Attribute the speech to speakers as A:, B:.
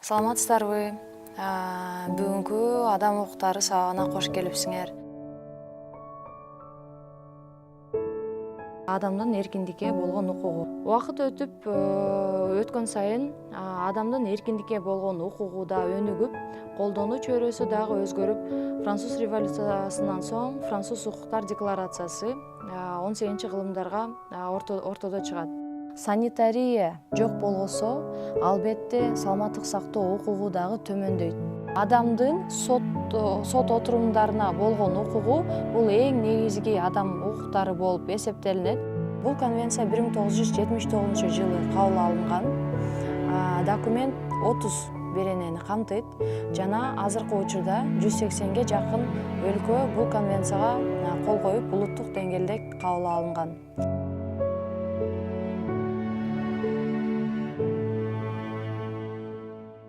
A: Саламатсыздарбы? Бүгүнкү адам укуктары сабагына кош келипсиңер. Адамдын эркиндикке болгон укугу. Убакыт өткөн сайын адамдын эркиндикке болгон укугу да өнүгүп, колдонуу чөйрөсү дагы өзгөрүп, Француз революциясынан соң Француз укуктар декларациясы 18-кылымдарга ортодо чыгат. Санитария жок болгосо, албетте саламаттык сактоо укугу дагы төмөндөйт. Адамдын сот отурумдарына болгон укугу бул эң негизги адам укуктары болуп эсептелинет. Бул конвенция 1979-жылы кабыл алынган. Документ 30 беренени камтыйт жана азыркы учурда 180ге жакын өлкө бул конвенцияга кол коюп, улуттук деңгээлде кабыл алынган.